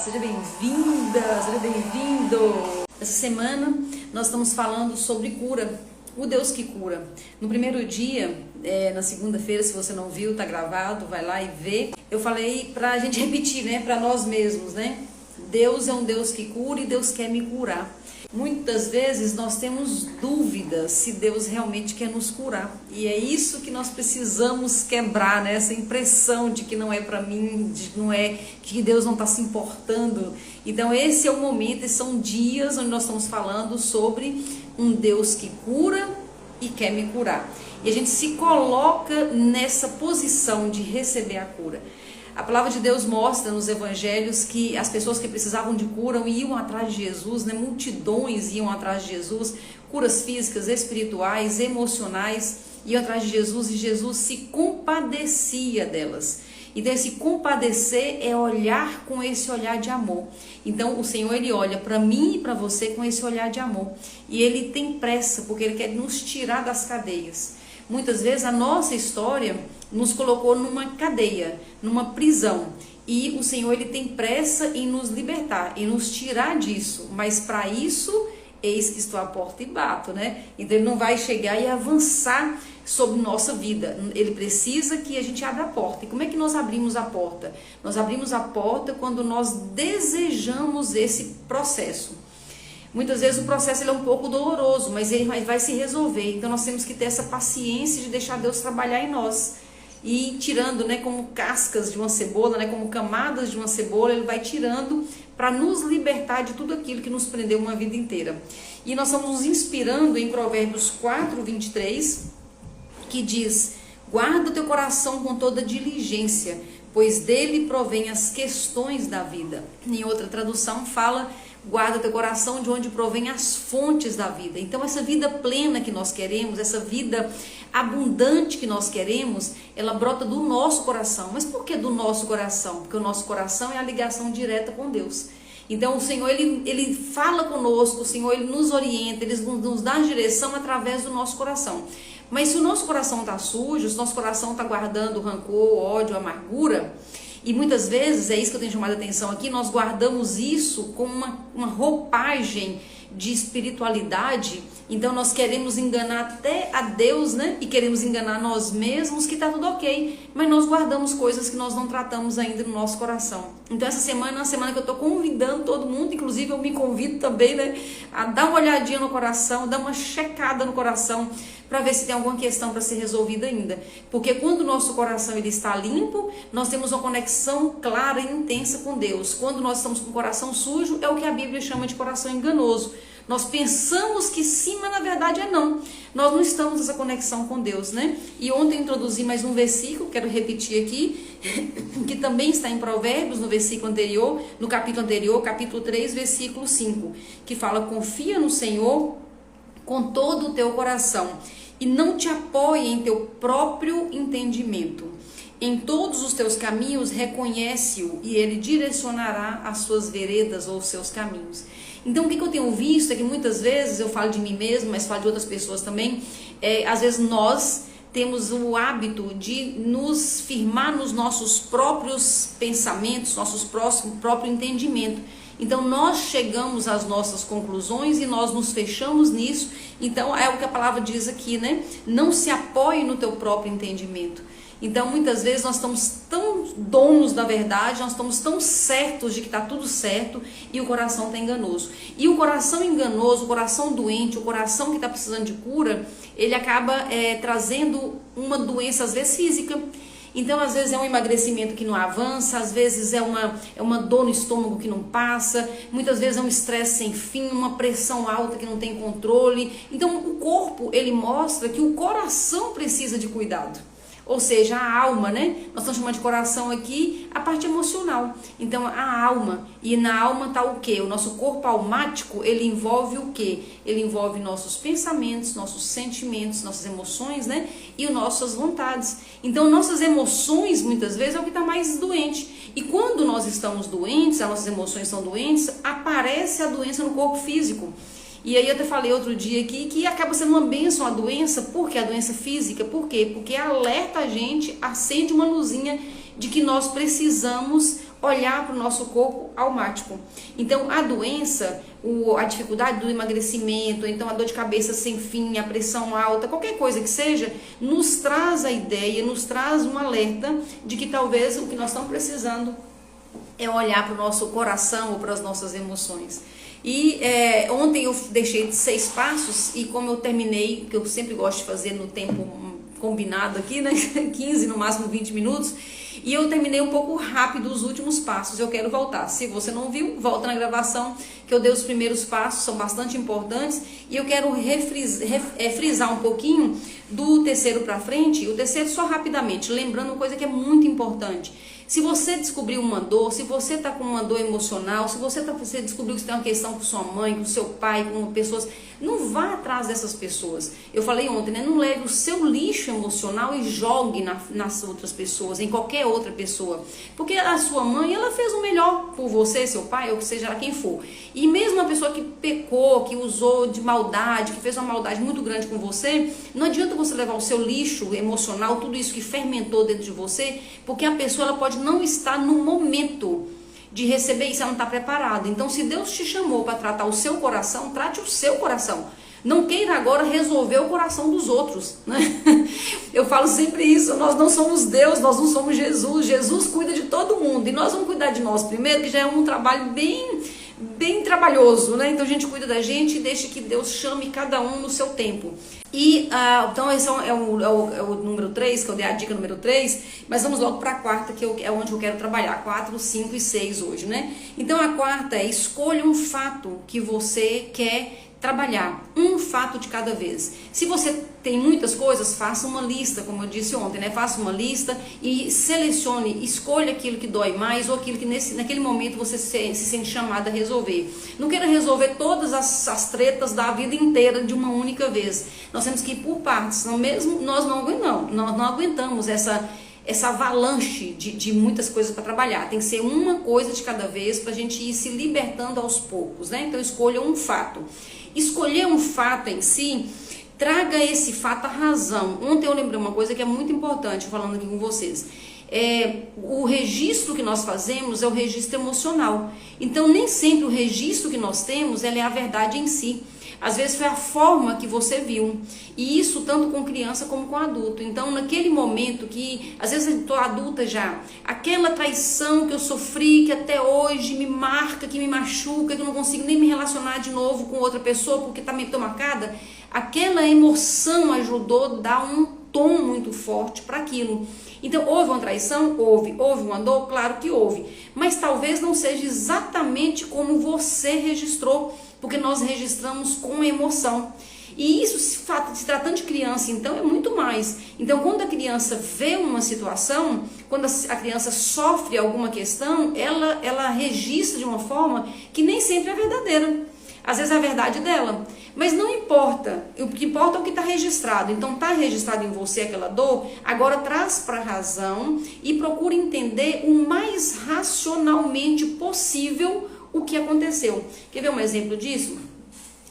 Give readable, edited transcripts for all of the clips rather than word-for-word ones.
Seja bem-vinda, seja bem-vindo. Essa semana nós estamos falando sobre cura, o Deus que cura. No primeiro dia, na segunda-feira, se você não viu, tá gravado, vai lá e vê. Eu falei pra gente repetir, né, pra nós mesmos, né? Deus é um Deus que cura e Deus quer me curar. Muitas vezes nós temos dúvidas se Deus realmente quer nos curar. E é isso que nós precisamos quebrar, né? Essa impressão de que não é para mim, de que não é, que Deus não está se importando. Então esse é o momento, esses são dias onde nós estamos falando sobre um Deus que cura e quer me curar. E a gente se coloca nessa posição de receber a cura. A palavra de Deus mostra nos evangelhos que as pessoas que precisavam de cura iam atrás de Jesus, né? Multidões iam atrás de Jesus, curas físicas, espirituais, emocionais, iam atrás de Jesus e Jesus se compadecia delas. Então esse compadecer é olhar com esse olhar de amor. Então o Senhor, Ele olha para mim e para você com esse olhar de amor. E Ele tem pressa porque Ele quer nos tirar das cadeias. Muitas vezes a nossa história nos colocou numa cadeia, numa prisão. E o Senhor, Ele tem pressa em nos libertar, em nos tirar disso. Mas para isso, eis que estou à porta e bato, né? Então Ele não vai chegar e avançar sobre nossa vida. Ele precisa que a gente abra a porta. E como é que nós abrimos a porta? Nós abrimos a porta quando nós desejamos esse processo. Muitas vezes o processo ele é um pouco doloroso, mas ele vai se resolver. Então nós temos que ter essa paciência de deixar Deus trabalhar em nós. E tirando, né, como cascas de uma cebola, né, como camadas de uma cebola, Ele vai tirando para nos libertar de tudo aquilo que nos prendeu uma vida inteira. E nós estamos nos inspirando em Provérbios 4, 23, que diz: guarda o teu coração com toda diligência, pois dele provém as questões da vida. Em outra tradução fala: guarda teu coração de onde provém as fontes da vida. Então essa vida plena que nós queremos, essa vida abundante que nós queremos, ela brota do nosso coração. Mas por que do nosso coração? Porque o nosso coração é a ligação direta com Deus. Então o Senhor, Ele fala conosco, o Senhor, Ele nos orienta, Ele nos dá direção através do nosso coração. Mas se o nosso coração está sujo, se o nosso coração está guardando rancor, ódio, amargura, e muitas vezes, é isso que eu tenho chamado a atenção aqui, nós guardamos isso como uma roupagem de espiritualidade. Então nós queremos enganar até a Deus, né? E queremos enganar nós mesmos que está tudo ok, mas nós guardamos coisas que nós não tratamos ainda no nosso coração. Então essa semana é uma semana que eu estou convidando todo mundo, inclusive eu me convido também, né, a dar uma olhadinha no coração, dar uma checada no coração, para ver se tem alguma questão para ser resolvida ainda. Porque quando o nosso coração ele está limpo, nós temos uma conexão clara e intensa com Deus. Quando nós estamos com o coração sujo, é o que a Bíblia chama de coração enganoso. Nós pensamos que sim, mas na verdade é não. Nós não estamos nessa conexão com Deus, né? E ontem eu introduzi mais um versículo, quero repetir aqui, que também está em Provérbios, no versículo anterior, no capítulo anterior, capítulo 3, versículo 5, que fala: confia no Senhor com todo o teu coração e não te apoie em teu próprio entendimento. Em todos os teus caminhos reconhece-o e ele direcionará as suas veredas ou os seus caminhos. Então o que eu tenho visto é que muitas vezes, eu falo de mim mesmo, mas falo de outras pessoas também, às vezes nós temos o hábito de nos firmar nos nossos próprios pensamentos, nossos próprio entendimento. Então nós chegamos às nossas conclusões e nós nos fechamos nisso. Então é o que a palavra diz aqui, né? Não se apoie no teu próprio entendimento. Então muitas vezes nós estamos tão donos da verdade, nós estamos tão certos de que está tudo certo e o coração está enganoso. E o coração enganoso, o coração doente, o coração que está precisando de cura, ele acaba trazendo uma doença às vezes física. Então às vezes é um emagrecimento que não avança, às vezes é uma dor no estômago que não passa, muitas vezes é um estresse sem fim, uma pressão alta que não tem controle. Então o corpo ele mostra que o coração precisa de cuidado. Ou seja, a alma, né? Nós estamos chamando de coração aqui a parte emocional. Então, a alma. E na alma está o quê? O nosso corpo almático, ele envolve o quê? Ele envolve nossos pensamentos, nossos sentimentos, nossas emoções, né? E nossas vontades. Então, nossas emoções, muitas vezes, é o que está mais doente. E quando nós estamos doentes, as nossas emoções são doentes, aparece a doença no corpo físico. E aí eu até falei outro dia aqui que acaba sendo uma bênção a doença, porque a doença física, por quê? Porque alerta a gente, acende uma luzinha de que nós precisamos olhar para o nosso corpo almático. Então a doença, a dificuldade do emagrecimento, então a dor de cabeça sem fim, a pressão alta, qualquer coisa que seja, nos traz a ideia, nos traz um alerta de que talvez o que nós estamos precisando é olhar para o nosso coração ou para as nossas emoções. E ontem eu deixei 6 passos, e como eu terminei, que eu sempre gosto de fazer no tempo combinado aqui, né, 15, no máximo 20 minutos, e eu terminei um pouco rápido os últimos passos. Eu quero voltar. Se você não viu, volta na gravação, que eu dei os primeiros passos, são bastante importantes, e eu quero frisar um pouquinho do terceiro para frente. O terceiro só rapidamente, lembrando uma coisa que é muito importante. Se você descobriu uma dor, se você está com uma dor emocional, se você descobriu que você tem uma questão com sua mãe, com seu pai, com pessoas, não vá atrás dessas pessoas. Eu falei ontem, né? Não leve o seu lixo emocional e jogue nas outras pessoas, em qualquer outra pessoa. Porque a sua mãe, ela fez o melhor por você, seu pai, ou seja quem for. E mesmo a pessoa que pecou, que usou de maldade, que fez uma maldade muito grande com você, não adianta você levar o seu lixo emocional, tudo isso que fermentou dentro de você, porque a pessoa ela pode não estar no momento de receber isso, ela não está preparada. Então, se Deus te chamou para tratar o seu coração, trate o seu coração. Não queira agora resolver o coração dos outros, né? Eu falo sempre isso, nós não somos Deus, nós não somos Jesus. Jesus cuida de todo mundo e nós vamos cuidar de nós primeiro, que já é um trabalho bem trabalhoso, né? Então a gente cuida da gente e deixa que Deus chame cada um no seu tempo. E então esse é o número 3, que eu dei a dica número 3, mas vamos logo para a quarta, que é onde eu quero trabalhar, 4, 5 e 6 hoje, né? Então a quarta é: escolha um fato que você quer trabalhar, um fato de cada vez. Se você tem muitas coisas, faça uma lista, como eu disse ontem, né? Faça uma lista e selecione, escolha aquilo que dói mais ou aquilo que naquele momento você se sente chamado a resolver. Não queira resolver todas as tretas da vida inteira de uma única vez. Nós temos que ir por partes, senão mesmo nós não aguentamos essa avalanche de muitas coisas para trabalhar. Tem que ser uma coisa de cada vez para a gente ir se libertando aos poucos, né? Então escolha um fato. Escolher um fato em si, traga esse fato à razão. Ontem eu lembrei uma coisa que é muito importante, falando aqui com vocês. O registro que nós fazemos é o registro emocional. Então nem sempre o registro que nós temos é a verdade em si. Às vezes foi a forma que você viu. E isso tanto com criança como com adulto. Então naquele momento que, às vezes eu estou adulta já, aquela traição que eu sofri, que até hoje me marca, que me machuca, que eu não consigo nem me relacionar de novo com outra pessoa porque está meio marcada, aquela emoção ajudou a dar um tom muito forte para aquilo. Então, houve uma traição? Houve. Houve uma dor? Claro que houve. Mas talvez não seja exatamente como você registrou, porque nós registramos com emoção. E isso, se tratando de criança, então, é muito mais. Então, quando a criança vê uma situação, quando a criança sofre alguma questão, ela registra de uma forma que nem sempre é verdadeira. Às vezes é a verdade dela. Mas não importa, o que importa é o que está registrado. Então está registrado em você aquela dor, agora traz para a razão e procura entender o mais racionalmente possível o que aconteceu. Quer ver um exemplo disso?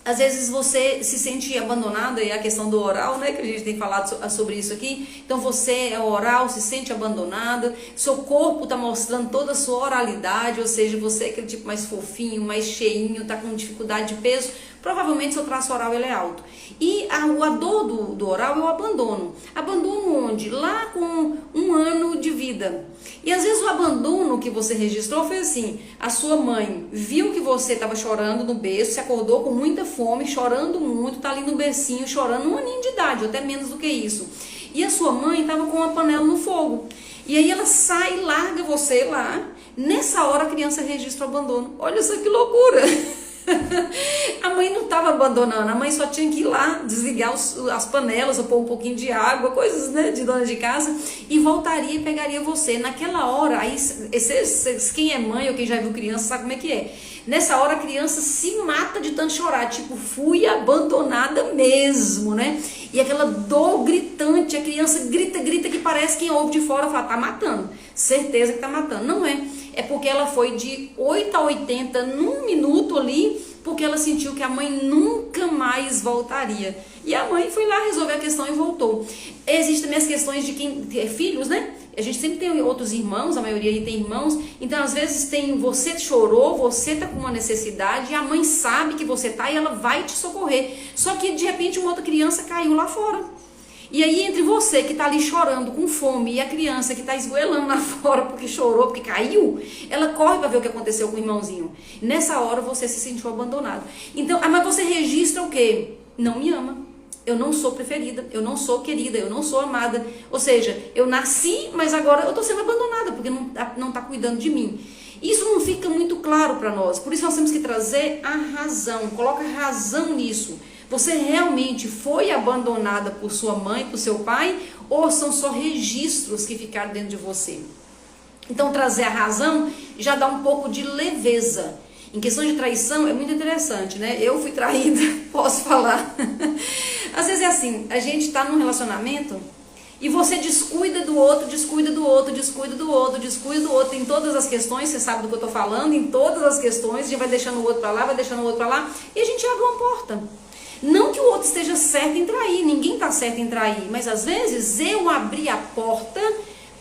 Às vezes você se sente abandonado, e a questão do oral, né, que a gente tem falado sobre isso aqui. Então você é oral, se sente abandonado, seu corpo está mostrando toda a sua oralidade, ou seja, você é aquele tipo mais fofinho, mais cheinho, está com dificuldade de peso, provavelmente seu traço oral ele é alto. E a dor do oral é o abandono. Abandono onde? Lá com 1 ano de vida. E às vezes o abandono que você registrou foi assim: a sua mãe viu que você estava chorando no berço, se acordou com muita fome, chorando muito, está ali no bercinho chorando, 1 aninho de idade, ou até menos do que isso. E a sua mãe estava com uma panela no fogo. E aí ela sai e larga você lá. Nessa hora a criança registra o abandono. Olha só que loucura! A mãe não estava abandonando, a mãe só tinha que ir lá desligar as panelas ou pôr um pouquinho de água, coisas, né, de dona de casa, e voltaria e pegaria você. Naquela hora, aí quem é mãe ou quem já viu criança sabe como é que é. Nessa hora a criança se mata de tanto chorar, tipo, fui abandonada mesmo, né? E aquela dor gritante, a criança grita que parece quem ouve de fora fala, tá matando, certeza que tá matando. Não é. É porque ela foi de 8 a 80 num minuto ali, porque ela sentiu que a mãe nunca nunca mais voltaria. E a mãe foi lá resolver a questão e voltou. Existem também as questões de quem é filhos, né? A gente sempre tem outros irmãos, a maioria aí tem irmãos, então às vezes tem, você chorou, você tá com uma necessidade e a mãe sabe que você tá e ela vai te socorrer. Só que de repente uma outra criança caiu lá fora. E aí entre você que tá ali chorando com fome e a criança que tá esgoelando lá fora porque chorou, porque caiu, ela corre para ver o que aconteceu com o irmãozinho. Nessa hora você se sentiu abandonado. Então, mas você registra o quê? Não me ama. Eu não sou preferida, eu não sou querida, eu não sou amada. Ou seja, eu nasci, mas agora eu tô sendo abandonada porque não tá cuidando de mim. Isso não fica muito claro para nós. Por isso nós temos que trazer a razão. Coloca razão nisso. Você realmente foi abandonada por sua mãe, por seu pai, ou são só registros que ficaram dentro de você? Então trazer a razão já dá um pouco de leveza. Em questão de traição é muito interessante, né? Eu fui traída, posso falar. Às vezes é assim, a gente tá num relacionamento e você descuida do outro, descuida do outro, descuida do outro, descuida do outro. Em todas as questões, você sabe do que eu tô falando, em todas as questões, a gente vai deixando o outro para lá, vai deixando o outro para lá, e a gente abre uma porta. Não que o outro esteja certo em trair, ninguém está certo em trair, mas às vezes eu abri a porta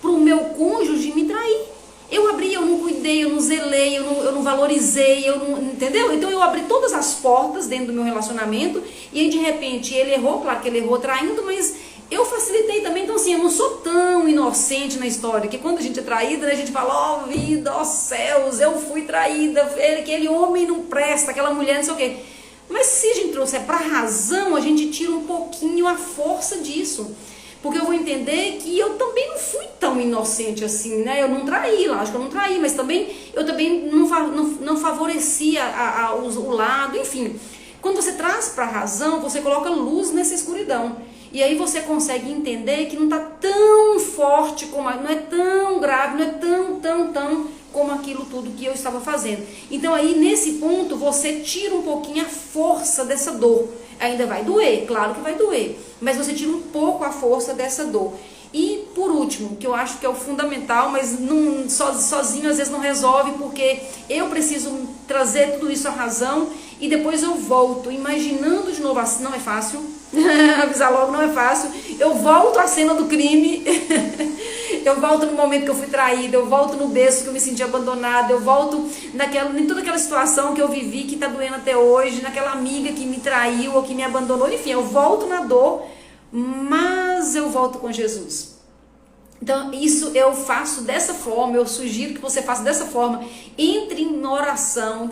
para o meu cônjuge me trair. Eu abri, eu não cuidei, eu não zelei, eu não valorizei, entendeu? Então eu abri todas as portas dentro do meu relacionamento e aí de repente ele errou, claro que ele errou traindo, mas eu facilitei também. Então assim, eu não sou tão inocente na história, que quando a gente é traída, né, a gente fala, ó vida, ó céus, eu fui traída, aquele homem não presta, aquela mulher não sei o quê. Mas se a gente trouxer para a razão, a gente tira um pouquinho a força disso. Porque eu vou entender que eu também não fui tão inocente assim, né? Eu não traí, lógico que eu não traí, mas também eu também não favorecia o lado, enfim. Quando você traz para a razão, você coloca luz nessa escuridão. E aí você consegue entender que não está tão forte, não é tão grave, não é tão como aquilo tudo que eu estava fazendo. Então aí nesse ponto você tira um pouquinho a força dessa dor. Ainda vai doer, claro que vai doer, mas você tira um pouco a força dessa dor. E por último, que eu acho que é o fundamental, mas não, sozinho às vezes não resolve, porque eu preciso trazer tudo isso à razão e depois eu volto imaginando de novo, assim, não é fácil, avisar logo, não é fácil, eu volto à cena do crime, eu volto no momento que eu fui traída, eu volto no berço que eu me senti abandonada, eu volto em toda aquela situação que eu vivi, que está doendo até hoje, naquela amiga que me traiu ou que me abandonou, enfim, eu volto na dor, mas eu volto com Jesus. Então isso eu faço dessa forma, eu sugiro que você faça dessa forma, entre em oração,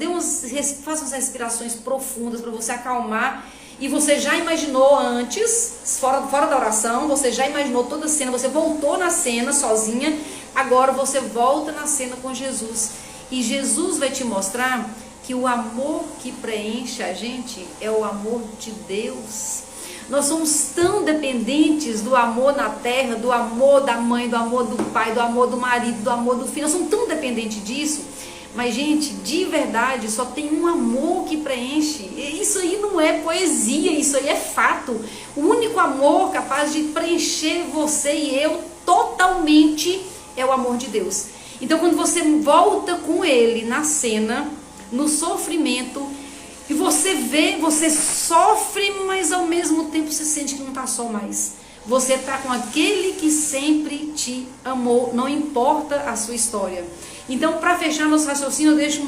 faça umas respirações profundas para você acalmar. E você já imaginou antes, fora da oração, você já imaginou toda a cena, você voltou na cena sozinha, agora você volta na cena com Jesus. E Jesus vai te mostrar que o amor que preenche a gente é o amor de Deus. Nós somos tão dependentes do amor na terra, do amor da mãe, do amor do pai, do amor do marido, do amor do filho, nós somos tão dependentes disso. Mas, gente, de verdade, só tem um amor que preenche. Isso aí não é poesia, isso aí é fato. O único amor capaz de preencher você e eu totalmente é o amor de Deus. Então, quando você volta com Ele na cena, no sofrimento, e você vê, você sofre, mas ao mesmo tempo você sente que não está só mais. Você está com aquele que sempre te amou, não importa a sua história. Então, para fechar nosso raciocínio, eu deixo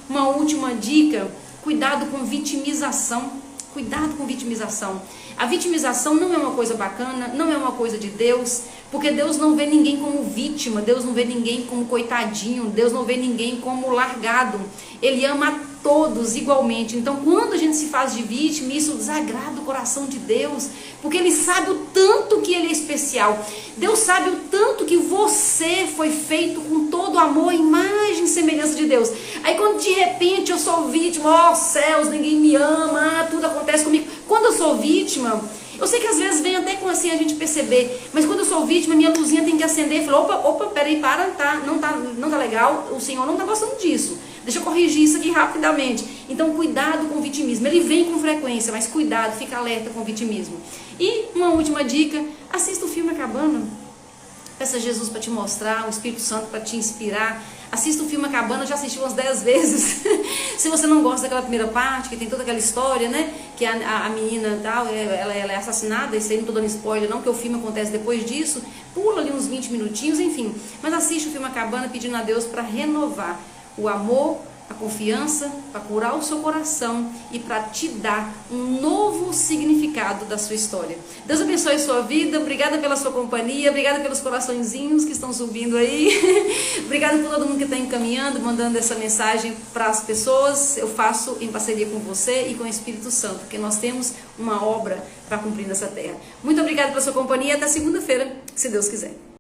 uma última dica. Cuidado com vitimização. Cuidado com vitimização. A vitimização não é uma coisa bacana, não é uma coisa de Deus, porque Deus não vê ninguém como vítima, Deus não vê ninguém como coitadinho, Deus não vê ninguém como largado. Ele ama a todos igualmente. Então, quando a gente se faz de vítima, isso desagrada o coração de Deus, porque Ele sabe o tanto que Ele é especial. Deus sabe o tanto que você foi feito com todo amor, imagem e semelhança de Deus. Aí quando de repente eu sou vítima, ó céus, ninguém me ama, tudo acontece comigo. Quando eu sou vítima, eu sei que às vezes vem até com assim a gente perceber, mas quando eu sou vítima, minha luzinha tem que acender e falar, opa, peraí, não tá legal, o Senhor não tá gostando disso. Deixa eu corrigir isso aqui rapidamente. Então, cuidado com o vitimismo. Ele vem com frequência, mas cuidado, fica alerta com o vitimismo. E uma última dica, assista o filme Acabando. Peça a Jesus para te mostrar, o Espírito Santo para te inspirar. Assista o filme Acabando, eu já assisti umas 10 vezes. Se você não gosta daquela primeira parte, que tem toda aquela história, né? Que a menina tal, ela é assassinada, isso aí não tô dando spoiler não, que o filme acontece depois disso, pula ali uns 20 minutinhos, enfim. Mas assiste o filme acabando pedindo a Deus para renovar o amor, a confiança, para curar o seu coração e para te dar um novo significado da sua história. Deus abençoe a sua vida, obrigada pela sua companhia, obrigada pelos coraçõezinhos que estão subindo aí, obrigada por todo mundo que está encaminhando, mandando essa mensagem para as pessoas. Eu faço em parceria com você e com o Espírito Santo, porque nós temos uma obra para cumprir nessa terra. Muito obrigada pela sua companhia, até segunda-feira, se Deus quiser.